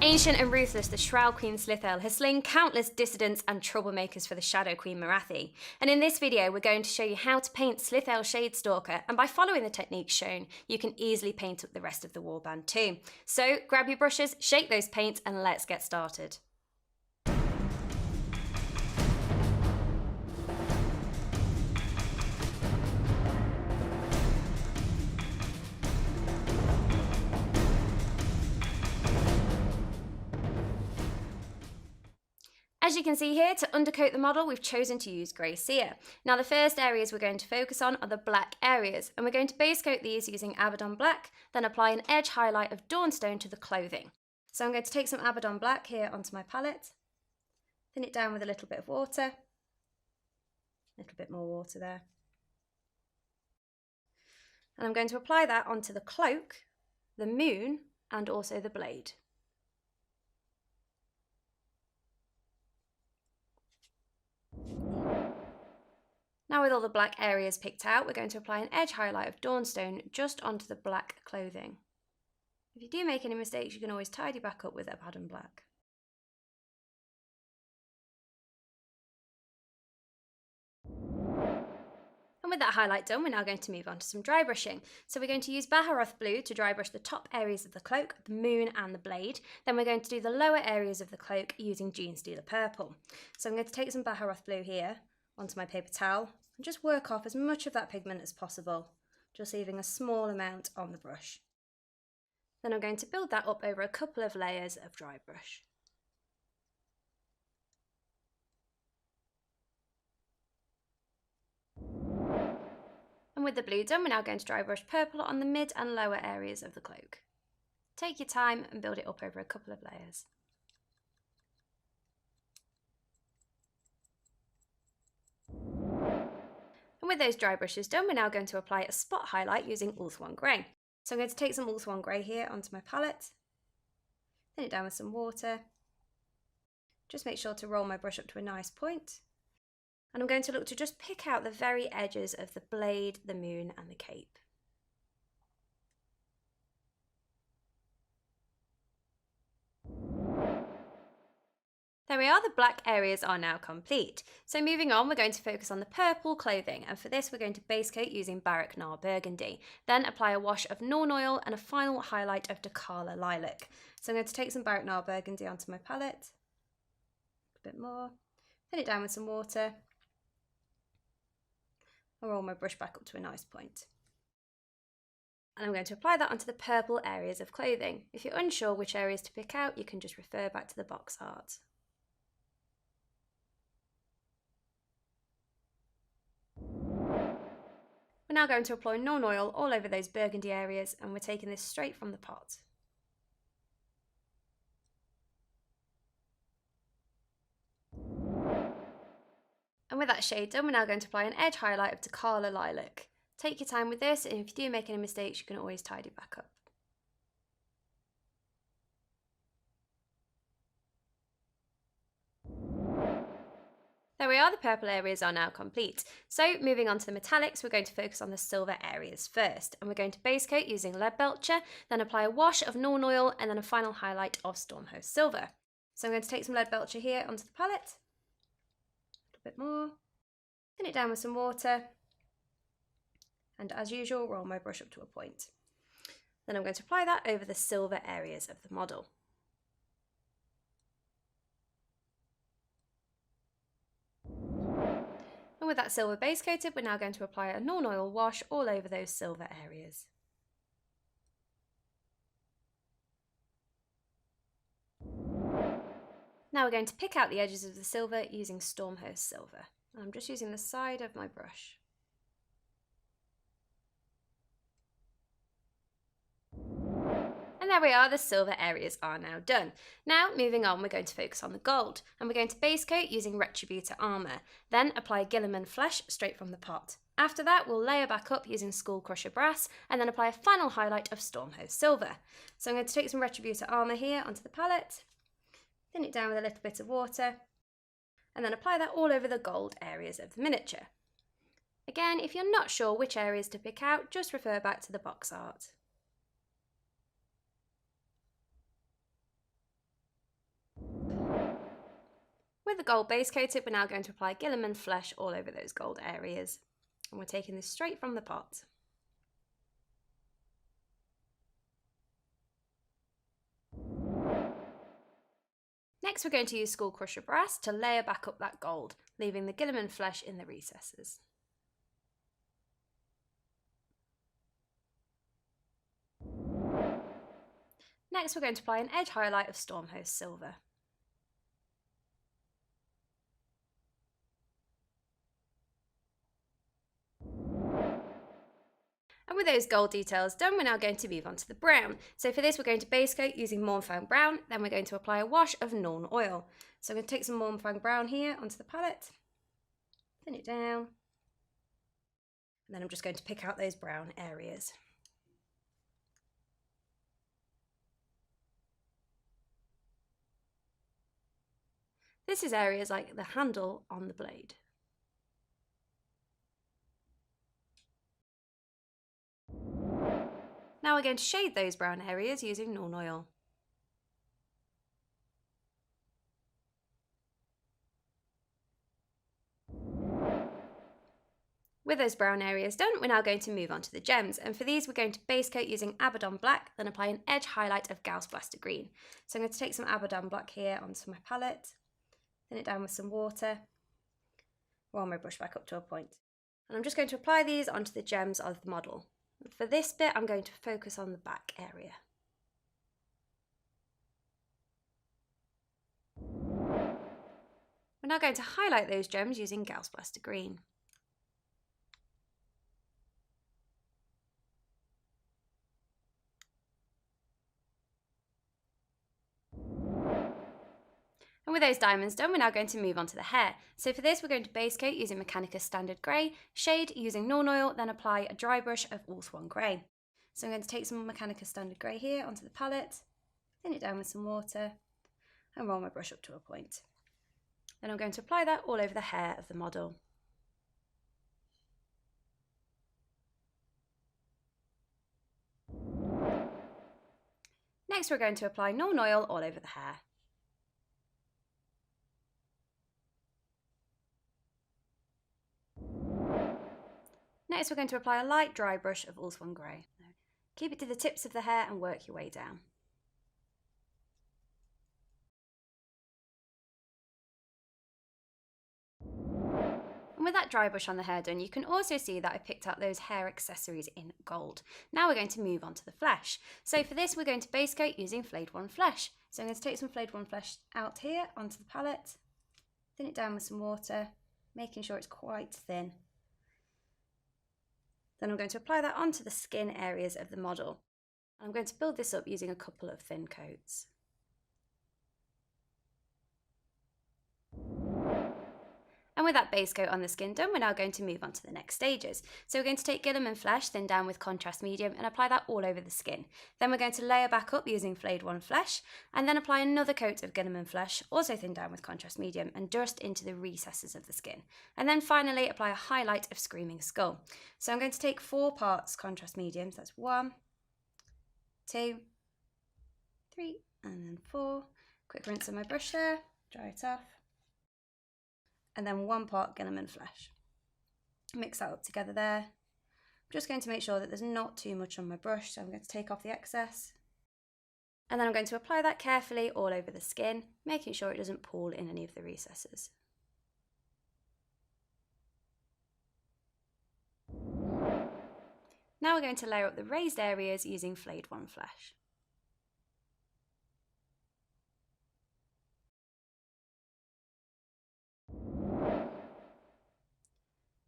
Ancient and ruthless, the Shroud Queen Slithel has slain countless dissidents and troublemakers for the Shadow Queen Marathi. And in this video, we're going to show you how to paint Slithel Shadestalker, and by following the techniques shown, you can easily paint up the rest of the warband too. So grab your brushes, shake those paints, and let's get started. As you can see here, to undercoat the model, we've chosen to use grey cere. Now the first areas we're going to focus on are the black areas, and we're going to base coat these using Abaddon Black, then apply an edge highlight of Dawnstone to the clothing. So I'm going to take some Abaddon Black here onto my palette, thin it down with a little bit of water, a little bit more water there. And I'm going to apply that onto the cloak, the moon, and also the blade. Now with all the black areas picked out, we're going to apply an edge highlight of Dawnstone just onto the black clothing. If you do make any mistakes, you can always tidy back up with Abaddon Black. And with that highlight done, we're now going to move on to some dry brushing. So we're going to use Baharoth Blue to dry brush the top areas of the cloak, the moon and the blade. Then we're going to do the lower areas of the cloak using Genestealer Purple. So I'm going to take some Baharoth Blue here onto my paper towel and just work off as much of that pigment as possible, just leaving a small amount on the brush. Then I'm going to build that up over a couple of layers of dry brush. And with the blue done, we're now going to dry brush purple on the mid and lower areas of the cloak. Take your time and build it up over a couple of layers. And with those dry brushes done, we're now going to apply a spot highlight using Ulthuan Grey. So I'm going to take some Ulthuan Grey here onto my palette, thin it down with some water. Just make sure to roll my brush up to a nice point. And I'm going to look to just pick out the very edges of the blade, the moon and the cape. There we are, the black areas are now complete. So moving on, we're going to focus on the purple clothing, and for this we're going to base coat using Barak Nar Burgundy. Then apply a wash of Norn Oil and a final highlight of Dakala Lilac. So I'm going to take some Barak Nar Burgundy onto my palette, a bit more, thin it down with some water, and roll my brush back up to a nice point. And I'm going to apply that onto the purple areas of clothing. If you're unsure which areas to pick out, you can just refer back to the box art. We're now going to apply Norn Oil all over those burgundy areas, and we're taking this straight from the pot. And with that shade done, we're now going to apply an edge highlight of Dakala Lilac. Take your time with this, and if you do make any mistakes, you can always tidy back up. There we are, the purple areas are now complete. So moving on to the metallics, we're going to focus on the silver areas first, and we're going to base coat using Leadbelcher, then apply a wash of Norn Oil and then a final highlight of Stormhost Silver. So I'm going to take some Leadbelcher here onto the palette, a little bit more, thin it down with some water, and as usual, roll my brush up to a point. Then I'm going to apply that over the silver areas of the model. And with that silver base coated, we're now going to apply a Norn Oil wash all over those silver areas. Now we're going to pick out the edges of the silver using Stormhost Silver. I'm just using the side of my brush. And there we are, the silver areas are now done. Now, moving on, we're going to focus on the gold, and we're going to base coat using Retributor Armour, then apply Guilliman Flesh straight from the pot. After that, we'll layer back up using Skullcrusher Brass, and then apply a final highlight of Stormhost Silver. So I'm going to take some Retributor Armour here onto the palette, thin it down with a little bit of water, and then apply that all over the gold areas of the miniature. Again, if you're not sure which areas to pick out, just refer back to the box art. With the gold base coated, we're now going to apply Guilliman flesh all over those gold areas. And we're taking this straight from the pot. Next, we're going to use Skull Crusher brass to layer back up that gold, leaving the Guilliman flesh in the recesses. Next, we're going to apply an edge highlight of Stormhost silver. And with those gold details done, we're now going to move on to the brown. So for this, we're going to base coat using Mornfang brown, then we're going to apply a wash of Nuln oil. So I'm going to take some Mornfang brown here onto the palette, thin it down, and then I'm just going to pick out those brown areas. This is areas like the handle on the blade. Now we're going to shade those brown areas using Nuln oil. With those brown areas done, we're now going to move on to the gems, and for these we're going to base coat using Abaddon black, then apply an edge highlight of Gauss Blaster green. So I'm going to take some Abaddon black here onto my palette, thin it down with some water, roll my brush back up to a point. And I'm just going to apply these onto the gems of the model. For this bit, I'm going to focus on the back area. We're now going to highlight those gems using Gauss Blaster green. And with those diamonds done, we're now going to move on to the hair. So for this, we're going to base coat using Mechanicus Standard Grey, shade using Nuln oil, then apply a dry brush of Ulthuan Grey. So I'm going to take some Mechanicus Standard Grey here onto the palette, thin it down with some water, and roll my brush up to a point. Then I'm going to apply that all over the hair of the model. Next, we're going to apply Nuln oil all over the hair. Next, we're going to apply a light dry brush of Ulthuan Grey. Keep it to the tips of the hair and work your way down. And with that dry brush on the hair done, you can also see that I picked out those hair accessories in gold. Now we're going to move on to the flesh. So for this, we're going to base coat using Flayed One flesh. So I'm going to take some Flayed One flesh out here onto the palette, thin it down with some water, making sure it's quite thin. Then I'm going to apply that onto the skin areas of the model. I'm going to build this up using a couple of thin coats. And with that base coat on the skin done, we're now going to move on to the next stages. So we're going to take Guilliman flesh, thin down with contrast medium, and apply that all over the skin. Then we're going to layer back up using Flayed One flesh, and then apply another coat of Guilliman flesh, also thin down with contrast medium, and just into the recesses of the skin. And then finally apply a highlight of Screaming Skull. So I'm going to take 4 parts contrast medium, so that's 1, 2, 3, and then 4. Quick rinse of my brush there, dry it off. And then 1 part Guilliman flesh. Mix that up together there. I'm just going to make sure that there's not too much on my brush, so I'm going to take off the excess. And then I'm going to apply that carefully all over the skin, making sure it doesn't pool in any of the recesses. Now we're going to layer up the raised areas using Flayed One flesh.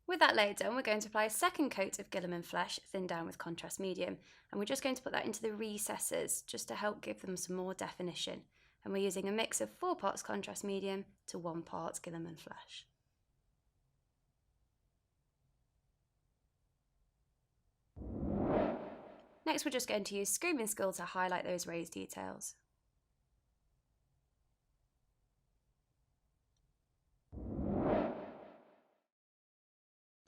With that layer done, we're going to apply a second coat of Guilliman flesh, thin down with contrast medium, and we're just going to put that into the recesses just to help give them some more definition. And we're using a mix of 4 parts contrast medium to 1 part Guilliman flesh. Next, we're just going to use Screaming Skull to highlight those raised details.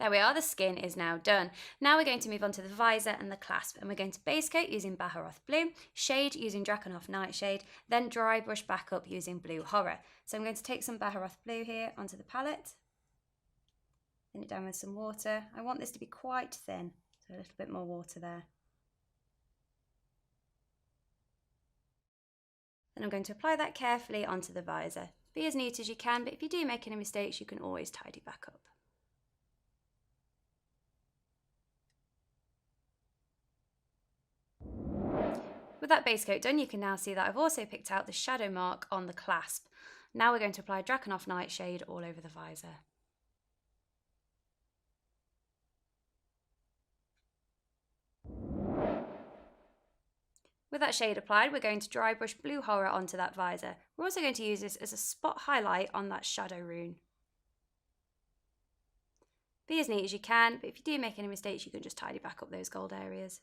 There we are, the skin is now done. Now we're going to move on to the visor and the clasp, and we're going to base coat using Baharoth Blue, shade using Draconoff Nightshade, then dry brush back up using Blue Horror. So I'm going to take some Baharoth Blue here onto the palette, thin it down with some water. I want this to be quite thin, so a little bit more water there. Then I'm going to apply that carefully onto the visor. Be as neat as you can, but if you do make any mistakes, you can always tidy back up. With that base coat done, you can now see that I've also picked out the shadow mark on the clasp. Now we're going to apply Draconoff Nightshade all over the visor. With that shade applied, we're going to dry brush Blue Horror onto that visor. We're also going to use this as a spot highlight on that shadow rune. Be as neat as you can, but if you do make any mistakes, you can just tidy back up those gold areas.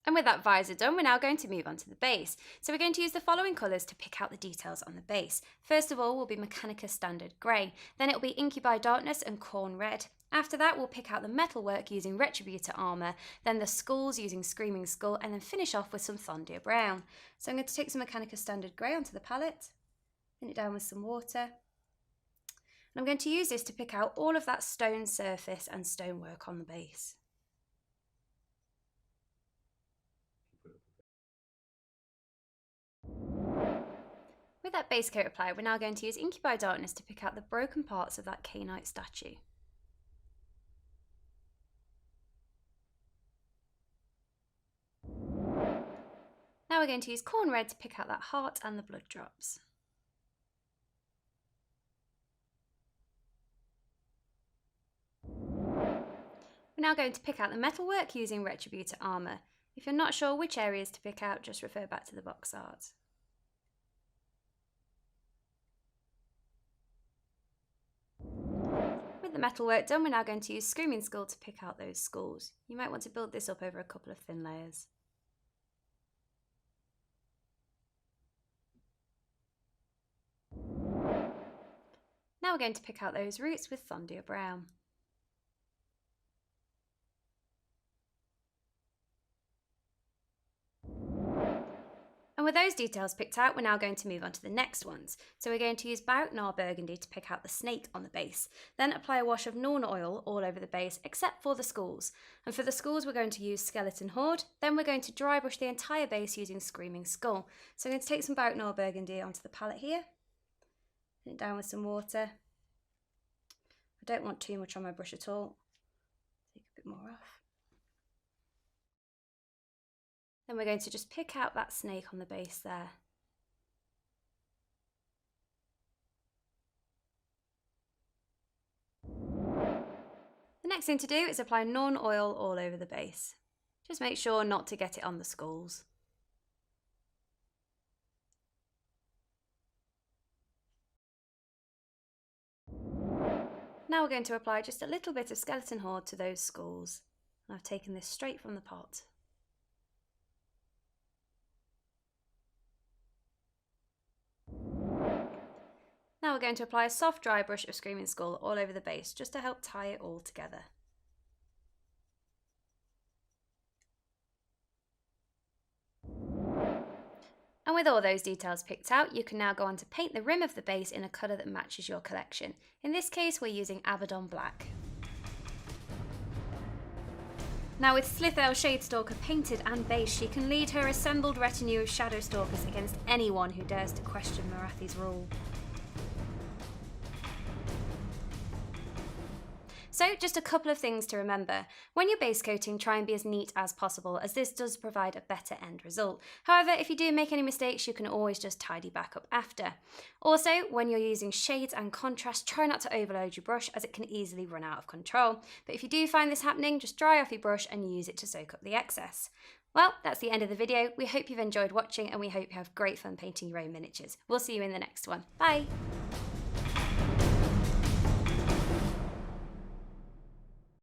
And with that visor done, we're now going to move on to the base. So we're going to use the following colours to pick out the details on the base. First of all will be Mechanica Standard Grey, then it will be Incubi Darkness and Corn Red. After that we'll pick out the metalwork using Retributor Armour, then the skulls using Screaming Skull, and then finish off with some Thondia Brown. So I'm going to take some Mechanica Standard Grey onto the palette, thin it down with some water. And I'm going to use this to pick out all of that stone surface and stonework on the base. With that base coat applied, we're now going to use Incubi Darkness to pick out the broken parts of that Cainite statue. Now we're going to use Corn Red to pick out that heart and the blood drops. We're now going to pick out the metalwork using Retributor Armour. If you're not sure which areas to pick out, just refer back to the box art. With the metalwork done, we're now going to use Screaming Skull to pick out those skulls. You might want to build this up over a couple of thin layers. Now we're going to pick out those roots with Thondia Brown. And with those details picked out, we're now going to move on to the next ones. So we're going to use Bautnar Burgundy to pick out the snake on the base. Then apply a wash of Norn oil all over the base, except for the skulls. And for the skulls, we're going to use Skeleton Horde. Then we're going to dry brush the entire base using Screaming Skull. So I'm going to take some Bautnar Burgundy onto the palette here. Put it down with some water. I don't want too much on my brush at all. Take a bit more off. Then we're going to just pick out that snake on the base there. The next thing to do is apply Norn oil all over the base. Just make sure not to get it on the skulls. Now we're going to apply just a little bit of Skeleton Horde to those skulls. I've taken this straight from the pot. Now we're going to apply a soft dry brush of Screaming Skull all over the base just to help tie it all together. And with all those details picked out, you can now go on to paint the rim of the base in a colour that matches your collection. In this case, we're using Abaddon Black. Now with Slithel Shadestalker painted and based, she can lead her assembled retinue of Shadow Stalkers against anyone who dares to question Morathi's rule. So just a couple of things to remember. When you're base coating, try and be as neat as possible, as this does provide a better end result. However, if you do make any mistakes, you can always just tidy back up after. Also, when you're using shades and contrast, try not to overload your brush as it can easily run out of control. But if you do find this happening, just dry off your brush and use it to soak up the excess. Well, that's the end of the video. We hope you've enjoyed watching and we hope you have great fun painting your own miniatures. We'll see you in the next one. Bye!